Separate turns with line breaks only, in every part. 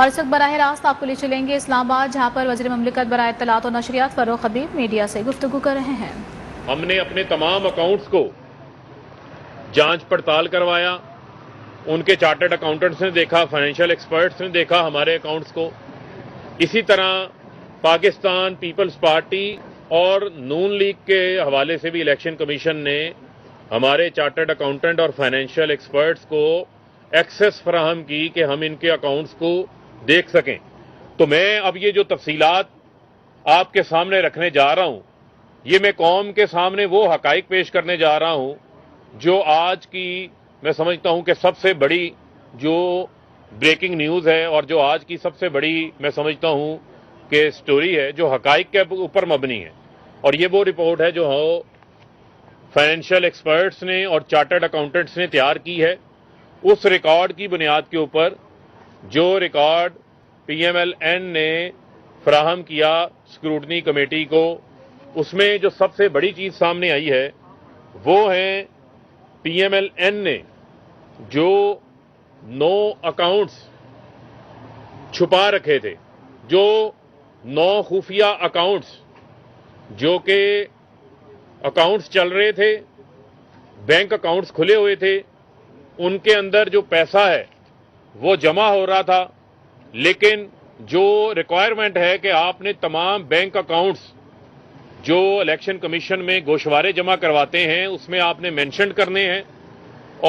اور اس وقت براہ راست آپ کو لے چلیں گے اسلام آباد، جہاں پر وزیر مملکت برائے اطلاعات و نشریات فروخ خدیب میڈیا سے گفتگو کر رہے ہیں۔
ہم نے اپنے تمام اکاؤنٹس کو جانچ پڑتال کروایا، ان کے چارٹرڈ اکاؤنٹنٹس نے دیکھا، فائنینشیل ایکسپرٹس نے دیکھا ہمارے اکاؤنٹس کو۔ اسی طرح پاکستان پیپلز پارٹی اور نون لیگ کے حوالے سے بھی الیکشن کمیشن نے ہمارے چارٹرڈ اکاؤنٹنٹ اور فائنینشیل ایکسپرٹس کو ایکسیس فراہم کی کہ ہم ان کے اکاؤنٹس کو دیکھ سکیں۔ تو میں اب یہ جو تفصیلات آپ کے سامنے رکھنے جا رہا ہوں، یہ میں قوم کے سامنے وہ حقائق پیش کرنے جا رہا ہوں جو آج کی میں سمجھتا ہوں کہ سب سے بڑی جو بریکنگ نیوز ہے، اور جو آج کی سب سے بڑی میں سمجھتا ہوں کہ سٹوری ہے جو حقائق کے اوپر مبنی ہے۔ اور یہ وہ رپورٹ ہے جو فائنینشیل ایکسپرٹس نے اور چارٹرڈ اکاؤنٹنٹس نے تیار کی ہے۔ اس ریکارڈ کی بنیاد کے اوپر جو record P M L N نے فراہم کیا اسکروٹنی کمیٹی کو، اس میں جو سب سے بڑی چیز سامنے آئی ہے وہ ہے پی ایم ایل این نے جو 9 اکاؤنٹس چھپا رکھے تھے، جو 9 خفیہ اکاؤنٹس جو کہ اکاؤنٹس چل رہے تھے، بینک اکاؤنٹس کھلے ہوئے تھے، ان کے اندر جو پیسہ ہے وہ جمع ہو رہا تھا، لیکن جو ریکوائرمنٹ ہے کہ آپ نے تمام بینک اکاؤنٹس جو الیکشن کمیشن میں گوشوارے جمع کرواتے ہیں اس میں آپ نے مینشن کرنے ہیں،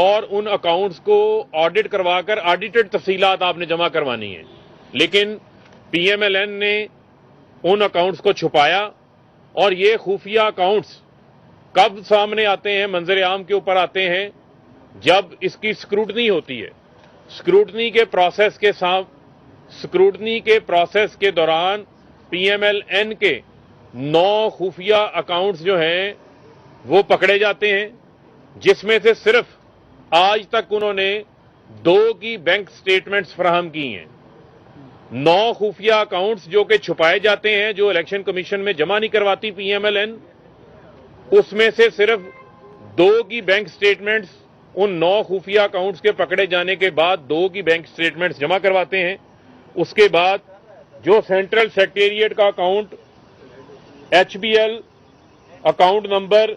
اور ان اکاؤنٹس کو آڈٹ کروا کر آڈیٹڈ تفصیلات آپ نے جمع کروانی ہیں۔ لیکن پی ایم ایل این نے ان اکاؤنٹس کو چھپایا، اور یہ خفیہ اکاؤنٹس کب سامنے آتے ہیں، منظر عام کے اوپر آتے ہیں جب اس کی اسکروٹنی ہوتی ہے۔ اسکروٹنی کے پروسیس کے دوران پی ایم ایل این کے 9 خفیہ اکاؤنٹس جو ہیں وہ پکڑے جاتے ہیں، جس میں سے صرف آج تک انہوں نے 2 کی بینک سٹیٹمنٹس فراہم کی ہیں۔ 9 خفیہ اکاؤنٹس جو کہ چھپائے جاتے ہیں، جو الیکشن کمیشن میں جمع نہیں کرواتی پی ایم ایل این، اس میں سے صرف 2 کی بینک سٹیٹمنٹس ان 9 خفیہ اکاؤنٹس کے پکڑے جانے کے بعد 2 کی بینک سٹیٹمنٹس جمع کرواتے ہیں۔ اس کے بعد جو سینٹرل سیکریٹریٹ کا account H B L account number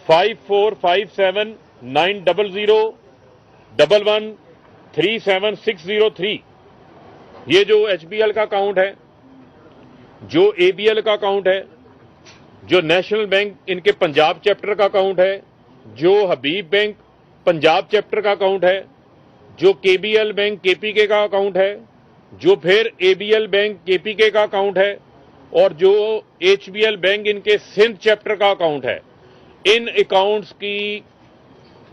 54579011137603، یہ جو ایچ بی ایل کا اکاؤنٹ ہے، جو اے بی ایل کا اکاؤنٹ ہے، جو نیشنل بینک ان کے پنجاب چیپٹر کا اکاؤنٹ ہے، جو حبیب بینک پنجاب چیپٹر کا اکاؤنٹ ہے، جو کے بی ایل بینک کے پی کے کا اکاؤنٹ ہے، جو پھر اے بی ایل بینک کے پی کے کا اکاؤنٹ ہے، اور جو ایچ بی ایل بینک ان کے سندھ چیپٹر کا اکاؤنٹ ہے، ان اکاؤنٹس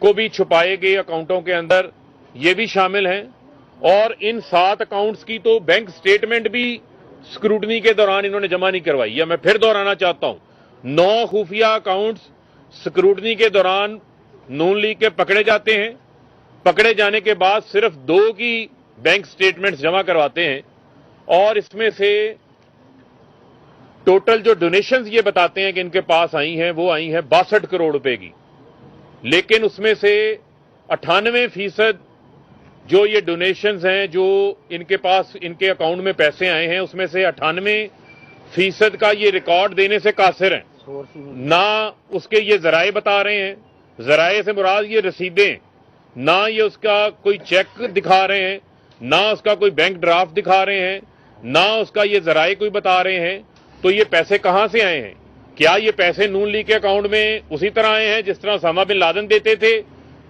کو بھی چھپائے گئے اکاؤنٹوں کے اندر یہ بھی شامل ہیں۔ اور ان 7 اکاؤنٹس کی تو بینک سٹیٹمنٹ بھی اسکروٹنی کے دوران انہوں نے جمع نہیں کروائی۔ یا میں پھر دہرانا چاہتا ہوں، 9 خفیہ اکاؤنٹس اسکروٹنی کے دوران نون لیگ کے پکڑے جاتے ہیں، پکڑے جانے کے بعد صرف 2 کی بینک سٹیٹمنٹس جمع کرواتے ہیں، اور اس میں سے ٹوٹل جو ڈونیشنز یہ بتاتے ہیں کہ ان کے پاس آئی ہیں وہ آئی ہیں 62 کروڑ روپے کی، لیکن اس میں سے 98% جو یہ ڈونیشنز ہیں جو ان کے پاس ان کے اکاؤنٹ میں پیسے آئے ہیں، اس میں سے 98% کا یہ ریکارڈ دینے سے قاصر ہیں۔ نہ اس کے یہ ذرائع بتا رہے ہیں، ذرائع سے مراد یہ رسیدیں، نہ یہ اس کا کوئی چیک دکھا رہے ہیں، نہ اس کا کوئی بینک ڈرافٹ دکھا رہے ہیں، نہ اس کا یہ ذرائع کوئی بتا رہے ہیں۔ تو یہ پیسے کہاں سے آئے ہیں؟ کیا یہ پیسے نون لیگ کے اکاؤنٹ میں اسی طرح آئے ہیں جس طرح اسامہ بن لادن دیتے تھے؟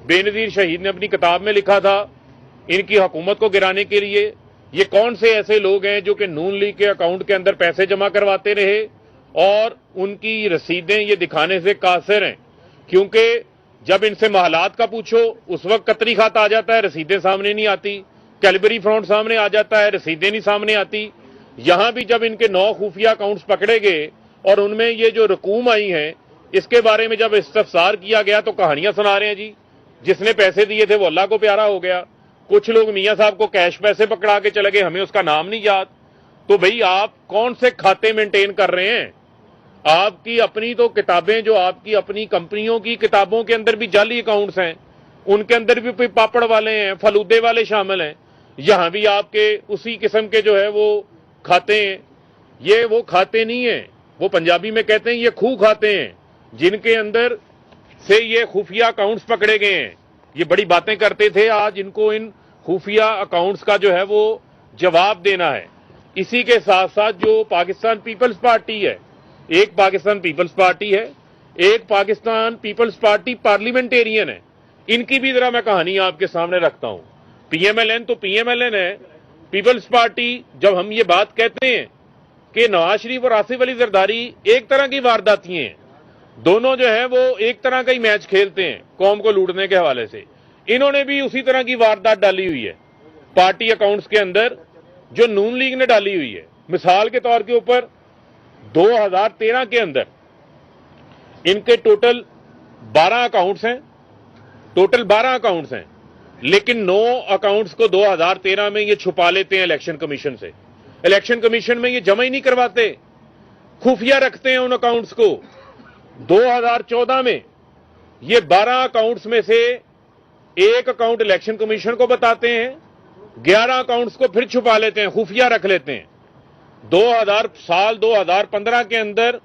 بے نظیر شہید نے اپنی کتاب میں لکھا تھا ان کی حکومت کو گرانے کے لیے۔ یہ کون سے ایسے لوگ ہیں جو کہ نون لیگ کے اکاؤنٹ کے اندر پیسے جمع کرواتے رہے اور ان کی رسیدیں یہ دکھانے سے قاصر ہیں؟ کیونکہ جب ان سے محلات کا پوچھو اس وقت قطری خط آ جاتا ہے، رسیدیں سامنے نہیں آتی، کیلبری فرانٹ سامنے آ جاتا ہے، رسیدیں نہیں سامنے آتی۔ یہاں بھی جب ان کے 9 خفیہ اکاؤنٹس پکڑے گئے اور ان میں یہ جو رقوم آئی ہیں اس کے بارے میں جب استفسار کیا گیا تو کہانیاں سنا رہے ہیں جی، جس نے پیسے دیے تھے وہ اللہ کو پیارا ہو گیا۔ کچھ لوگ میاں صاحب کو کیش پیسے پکڑا کے چلے گئے، ہمیں اس کا نام نہیں یاد۔ تو بھئی آپ کون سے کھاتے مینٹین کر رہے ہیں؟ آپ کی اپنی تو کتابیں، جو آپ کی اپنی کمپنیوں کی کتابوں کے اندر بھی جعلی اکاؤنٹس ہیں، ان کے اندر بھی پاپڑ والے ہیں، فلودے والے شامل ہیں۔ یہاں بھی آپ کے اسی قسم کے جو ہے وہ کھاتے ہیں. یہ وہ کھاتے نہیں ہیں, وہ پنجابی میں کہتے ہیں یہ خو کھاتے ہیں, جن کے اندر سے یہ خفیہ اکاؤنٹس پکڑے گئے ہیں. یہ بڑی باتیں کرتے تھے, آج ان کو ان خفیہ اکاؤنٹس کا جو ہے وہ جواب دینا ہے. اسی کے ساتھ ساتھ جو پاکستان پیپلز پارٹی ہے, ایک پاکستان پیپلز پارٹی ہے, ایک پاکستان پیپلز پارٹی پارلیمنٹیرین ہے. ان کی بھی ذرا میں کہانی آپ کے سامنے رکھتا ہوں. پی ایم ایل این تو پی ایم ایل این ہے, پیپلز پارٹی. جب ہم یہ بات کہتے ہیں کہ نواز شریف اور آصف علی زرداری ایک طرح کی وارداتی ہیں, دونوں جو ہے وہ ایک طرح کا ہی میچ کھیلتے ہیں قوم کو لوٹنے کے حوالے سے, انہوں نے بھی اسی طرح کی واردات ڈالی ہوئی ہے پارٹی اکاؤنٹس کے اندر جو نون لیگ نے ڈالی ہوئی ہے. مثال کے طور کے اوپر 2013 کے اندر ان کے ٹوٹل 12 اکاؤنٹس ہیں, لیکن 9 اکاؤنٹس کو 2013 میں یہ چھپا لیتے ہیں الیکشن کمیشن سے. الیکشن کمیشن میں یہ جمع ہی نہیں کرواتے, خفیہ رکھتے ہیں ان اکاؤنٹس کو. 2014 میں یہ 12 اکاؤنٹس میں سے ایک اکاؤنٹ الیکشن کمیشن کو بتاتے ہیں, 11 اکاؤنٹس کو پھر چھپا لیتے ہیں, خفیہ رکھ لیتے ہیں. 2015 کے اندر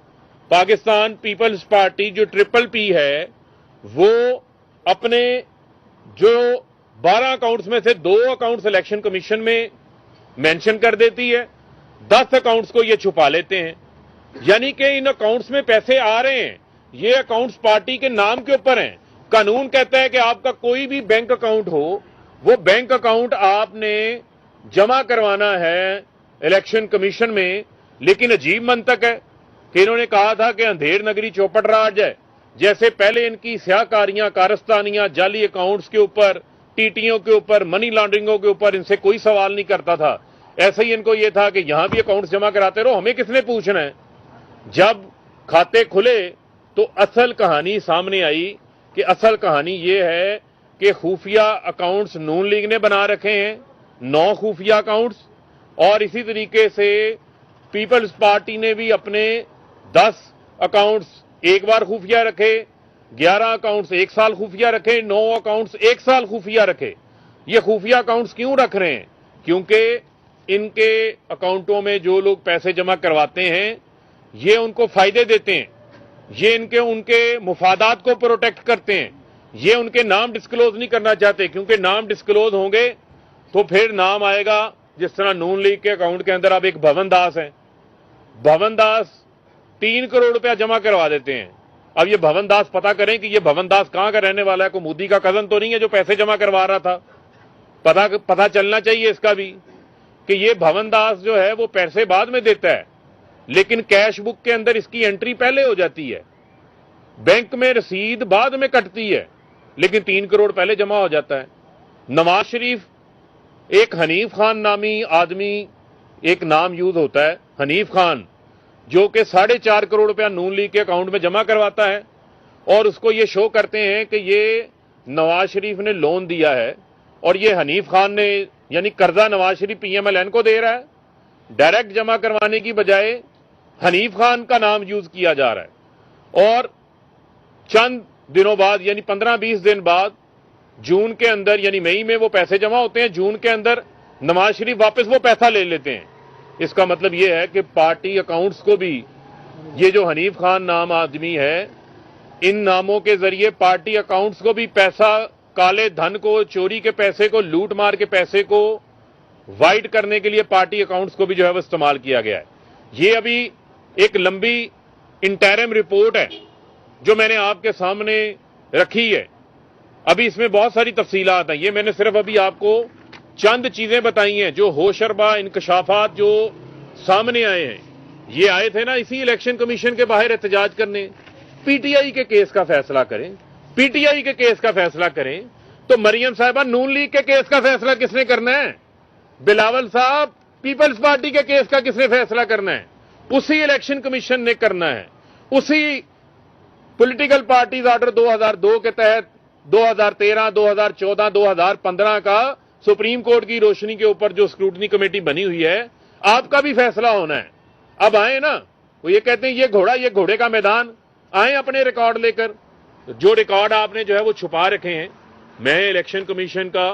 پاکستان پیپلز پارٹی جو ٹرپل پی ہے وہ اپنے جو 12 اکاؤنٹس میں سے 2 اکاؤنٹس الیکشن کمیشن میں مینشن کر دیتی ہے, 10 اکاؤنٹس کو یہ چھپا لیتے ہیں. یعنی کہ ان اکاؤنٹس میں پیسے آ رہے ہیں, یہ اکاؤنٹس پارٹی کے نام کے اوپر ہیں. قانون کہتا ہے کہ آپ کا کوئی بھی بینک اکاؤنٹ ہو, وہ بینک اکاؤنٹ آپ نے جمع کروانا ہے الیکشن کمیشن میں. لیکن عجیب منطق ہے کہ انہوں نے کہا تھا کہ اندھیر نگری چوپٹ راج ہے, جیسے پہلے ان کی سیاہ کاریاں, کارستانیاں, جعلی اکاؤنٹس کے اوپر, ٹی ٹیوں کے اوپر, منی لانڈرنگوں کے اوپر ان سے کوئی سوال نہیں کرتا تھا. ایسے ہی ان کو یہ تھا کہ یہاں بھی اکاؤنٹس جمع کراتے رہو, ہمیں کس نے پوچھنا ہے. جب کھاتے کھلے تو اصل کہانی سامنے آئی کہ اصل کہانی یہ ہے کہ خفیہ اکاؤنٹس نون لیگ نے بنا رکھے ہیں, 9 خفیہ اکاؤنٹس, اور اسی طریقے سے پیپلز پارٹی نے بھی اپنے 10 اکاؤنٹس ایک بار خفیہ رکھے, 11 اکاؤنٹس 1 سال خفیہ رکھے, 9 اکاؤنٹس 1 سال خفیہ رکھے. یہ خفیہ اکاؤنٹس کیوں رکھ رہے ہیں؟ کیونکہ ان کے اکاؤنٹوں میں جو لوگ پیسے جمع کرواتے ہیں یہ ان کو فائدے دیتے ہیں, یہ ان کے مفادات کو پروٹیکٹ کرتے ہیں. یہ ان کے نام ڈسکلوز نہیں کرنا چاہتے, کیونکہ نام ڈسکلوز ہوں گے تو پھر نام آئے گا. جس طرح نون لیگ کے اکاؤنٹ کے اندر اب ایک بھون داس ہیں, بھون داس 3 کروڑ روپیہ جمع کروا دیتے ہیں. اب یہ بھون داس پتا کریں کہ یہ بھون داس کہاں کا رہنے والا ہے, کوئی مودی کا کزن تو نہیں ہے جو پیسے جمع کروا رہا تھا. پتا چلنا چاہیے اس کا بھی کہ یہ بھون داس جو ہے وہ پیسے بعد میں دیتا ہے, لیکن کیش بک کے اندر اس کی انٹری پہلے ہو جاتی ہے, بینک میں رسید بعد میں کٹتی ہے, لیکن 3 کروڑ پہلے جمع ہو جاتا ہے. نواز شریف, ایک حنیف خان نامی آدمی, ایک نام یوز ہوتا ہے حنیف خان, جو کہ 4.5 کروڑ روپیہ نون لیگ کے اکاؤنٹ میں جمع کرواتا ہے, اور اس کو یہ شو کرتے ہیں کہ یہ نواز شریف نے لون دیا ہے, اور یہ حنیف خان نے, یعنی قرضہ نواز شریف پی ایم ایل این کو دے رہا ہے. ڈائریکٹ جمع کروانے کی بجائے حنیف خان کا نام یوز کیا جا رہا ہے. اور چند دنوں بعد, یعنی 15-20 دن بعد, جون کے اندر, یعنی مئی میں وہ پیسے جمع ہوتے ہیں, جون کے اندر نواز شریف واپس وہ پیسہ لے لیتے ہیں. اس کا مطلب یہ ہے کہ پارٹی اکاؤنٹس کو بھی, یہ جو حنیف خان نام آدمی ہے, ان ناموں کے ذریعے پارٹی اکاؤنٹس کو بھی پیسہ, کالے دھن کو, چوری کے پیسے کو, لوٹ مار کے پیسے کو وائٹ کرنے کے لیے پارٹی اکاؤنٹس کو بھی جو ہے وہ استعمال کیا گیا ہے. یہ ابھی ایک لمبی انٹرم رپورٹ ہے جو میں نے آپ کے سامنے رکھی ہے. ابھی اس میں بہت ساری تفصیلات ہیں, یہ میں نے صرف ابھی آپ کو چند چیزیں بتائی ہیں جو ہوشربا انکشافات جو سامنے آئے ہیں. یہ آئے تھے نا اسی الیکشن کمیشن کے باہر احتجاج کرنے. پی ٹی آئی کے کیس کا فیصلہ کریں, پی ٹی آئی کے کیس کا فیصلہ کریں, تو مریم صاحبہ نون لیگ کے کیس کا فیصلہ کس نے کرنا ہے؟ بلاول صاحب پیپلز پارٹی کے کیس کا کس نے فیصلہ کرنا ہے؟ اسی الیکشن کمیشن نے کرنا ہے. اسی پولیٹیکل پارٹیز آرڈر 2002 کے تحت 2013, 2014, 2015 کا سپریم کورٹ کی روشنی کے اوپر جو اسکروٹنی کمیٹی بنی ہوئی ہے, آپ کا بھی فیصلہ ہونا ہے. اب آئیں نا, وہ یہ کہتے ہیں یہ گھوڑے کا میدان, آئیں اپنے ریکارڈ لے کر. جو ریکارڈ آپ نے جو ہے وہ چھپا رکھے ہیں, میں الیکشن کمیشن کا